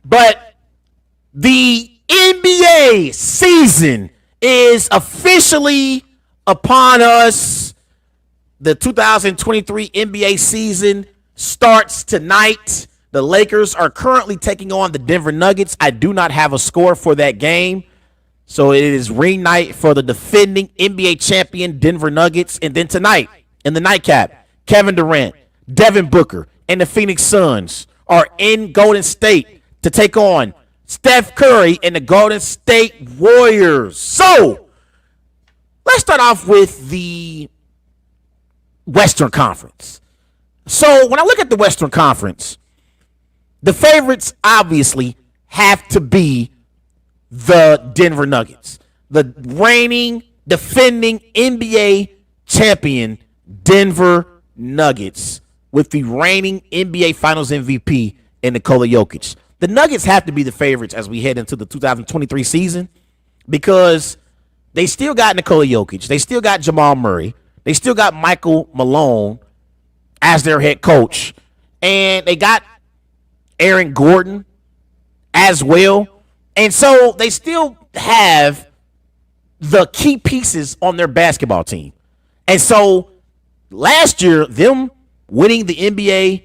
But the NBA season is officially upon us. The 2023 NBA season starts tonight. The Lakers are currently taking on the Denver Nuggets. I do not have a score for that game. So it is ring night for the defending NBA champion Denver Nuggets. And then tonight, in the nightcap, Kevin Durant, Devin Booker, and the Phoenix Suns are in Golden State to take on Steph Curry and the Golden State Warriors. So let's start off with the Western Conference. So when I look at the Western Conference, the favorites obviously have to be the Denver Nuggets, the reigning, defending NBA champion Denver Nuggets with the reigning NBA Finals MVP in Nikola Jokic. The Nuggets have to be the favorites as we head into the 2023 season because they still got Nikola Jokic. They still got Jamal Murray. They still got Michael Malone as their head coach. And they got Aaron Gordon as well. And so they still have the key pieces on their basketball team. And so last year, them winning the NBA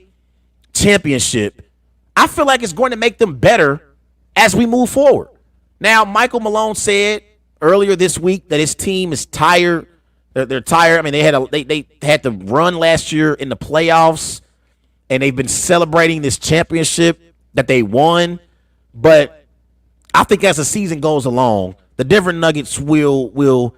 championship, I feel like it's going to make them better as we move forward. Now, Michael Malone said earlier this week that his team is tired. They're tired. I mean, they had to run last year in the playoffs, and they've been celebrating this championship that they won. But I think as the season goes along, the Denver Nuggets will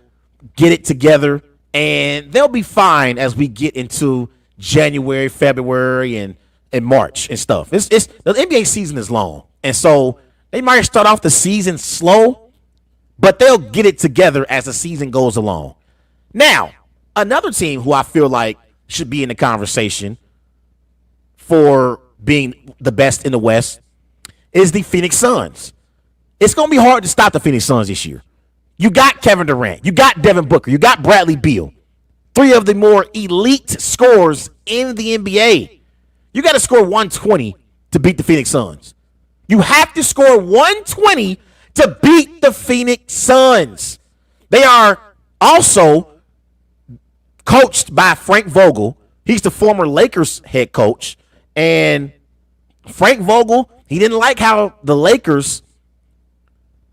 get it together, and they'll be fine as we get into January, February, and March and stuff. The NBA season is long, and so they might start off the season slow, but they'll get it together as the season goes along. Now, another team who I feel like should be in the conversation for being the best in the West is the Phoenix Suns. It's going to be hard to stop the Phoenix Suns this year. You got Kevin Durant. You got Devin Booker. You got Bradley Beal. Three of the more elite scorers in the NBA. You got to score 120 to beat the Phoenix Suns. You have to score 120 to beat the Phoenix Suns. They are also coached by Frank Vogel. He's the former Lakers head coach. And Frank Vogel, he didn't like how the Lakers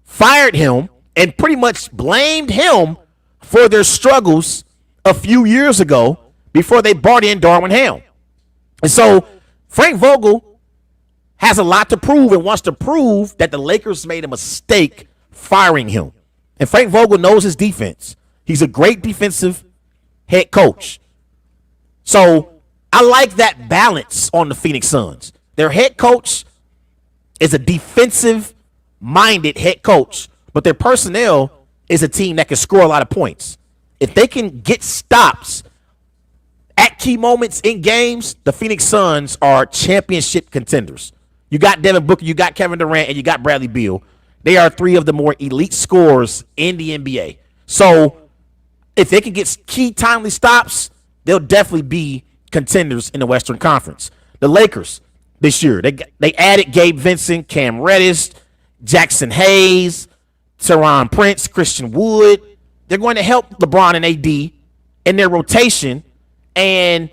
fired him and pretty much blamed him for their struggles a few years ago before they brought in Darwin Ham. And so Frank Vogel has a lot to prove and wants to prove that the Lakers made a mistake firing him. And Frank Vogel knows his defense. He's a great defensive head coach. So I like that balance on the Phoenix Suns. Their head coach is a defensive-minded head coach, but their personnel is a team that can score a lot of points. If they can get stops at key moments in games, the Phoenix Suns are championship contenders. You got Devin Booker, you got Kevin Durant, and you got Bradley Beal. They are three of the more elite scorers in the NBA. So if they can get key timely stops, they'll definitely be contenders in the Western Conference. The Lakers this year, they added Gabe Vincent, Cam Reddish, Jackson Hayes, Teron Prince, Christian Wood. They're going to help LeBron and AD in their rotation and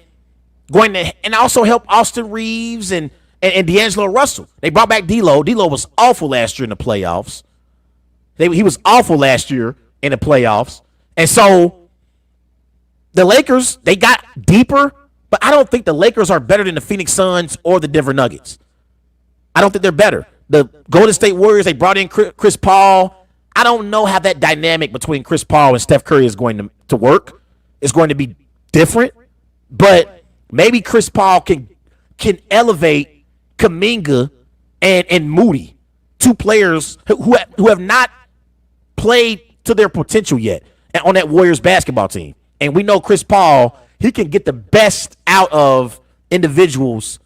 also help Austin Reeves and D'Angelo Russell. They brought back D'Lo. D'Lo was awful last year in the playoffs. He was awful last year in the playoffs. And so the Lakers, they got deeper, but I don't think the Lakers are better than the Phoenix Suns or the Denver Nuggets. I don't think they're better. The Golden State Warriors, they brought in Chris Paul. I don't know how that dynamic between Chris Paul and Steph Curry is going to work. It's going to be different, but maybe Chris Paul can elevate Kuminga and Moody, two players who have not played to their potential yet on that Warriors basketball team. And we know Chris Paul, he can get the best out of individuals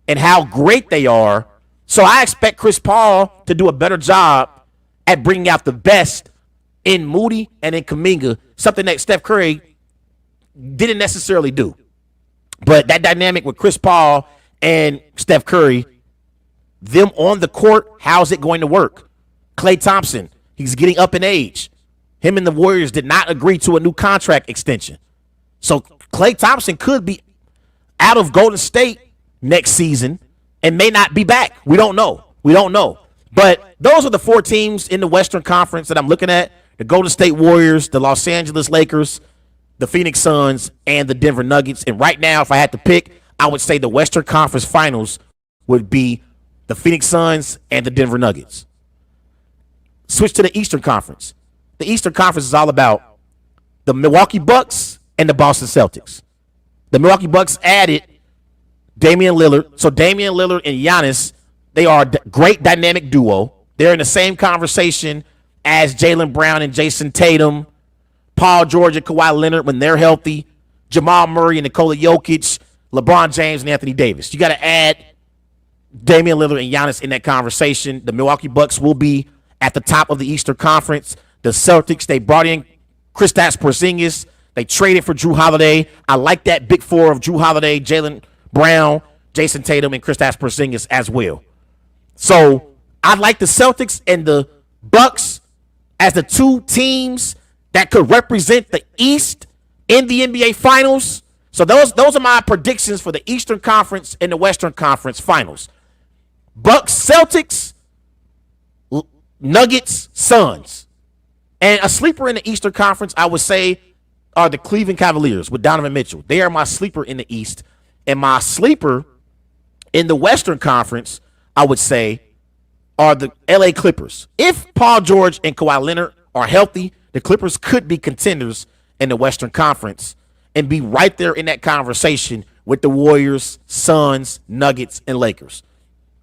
and how great they are. So I expect Chris Paul to do a better job at bringing out the best in Moody and in Kuminga, something that Steph Curry didn't necessarily do. But that dynamic with Chris Paul and Steph Curry, them on the court, how's it going to work? Klay Thompson, he's getting up in age. Him and the Warriors did not agree to a new contract extension. So Klay Thompson could be out of Golden State next season and may not be back. We don't know. But those are the 4 teams in the Western Conference that I'm looking at. The Golden State Warriors, the Los Angeles Lakers, the Phoenix Suns, and the Denver Nuggets. And right now, if I had to pick, I would say the Western Conference Finals would be the Phoenix Suns and the Denver Nuggets. Switch to the Eastern Conference. The Eastern Conference is all about the Milwaukee Bucks and the Boston Celtics. The Milwaukee Bucks added Damian Lillard. So Damian Lillard and Giannis, they are a great dynamic duo. They're in the same conversation as Jaylen Brown and Jason Tatum, Paul George and Kawhi Leonard when they're healthy, Jamal Murray and Nikola Jokic, LeBron James and Anthony Davis. You got to add Damian Lillard and Giannis in that conversation. The Milwaukee Bucks will be at the top of the Eastern Conference. The Celtics, they brought in Kristaps Porzingis. They traded for Jrue Holiday. I like that big 4 of Jrue Holiday, Jaylen Brown, Jason Tatum, and Kristaps Porzingis as well. So I like the Celtics and the Bucks as the 2 teams that could represent the East in the NBA Finals. So those are my predictions for the Eastern Conference and the Western Conference Finals. Bucks, Celtics, Nuggets, Suns. And a sleeper in the Eastern Conference, I would say, are the Cleveland Cavaliers with Donovan Mitchell. They are my sleeper in the East. And my sleeper in the Western Conference, I would say, are the LA Clippers. If Paul George and Kawhi Leonard are healthy, the Clippers could be contenders in the Western Conference and be right there in that conversation with the Warriors, Suns, Nuggets, and Lakers.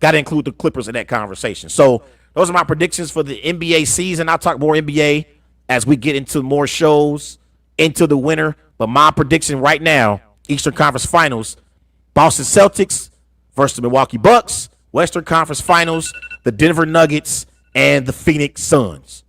Got to include the Clippers in that conversation. So those are my predictions for the NBA season. I'll talk more NBA as we get into more shows into the winter. But my prediction right now, Eastern Conference Finals, Boston Celtics versus the Milwaukee Bucks. Western Conference Finals, the Denver Nuggets and the Phoenix Suns.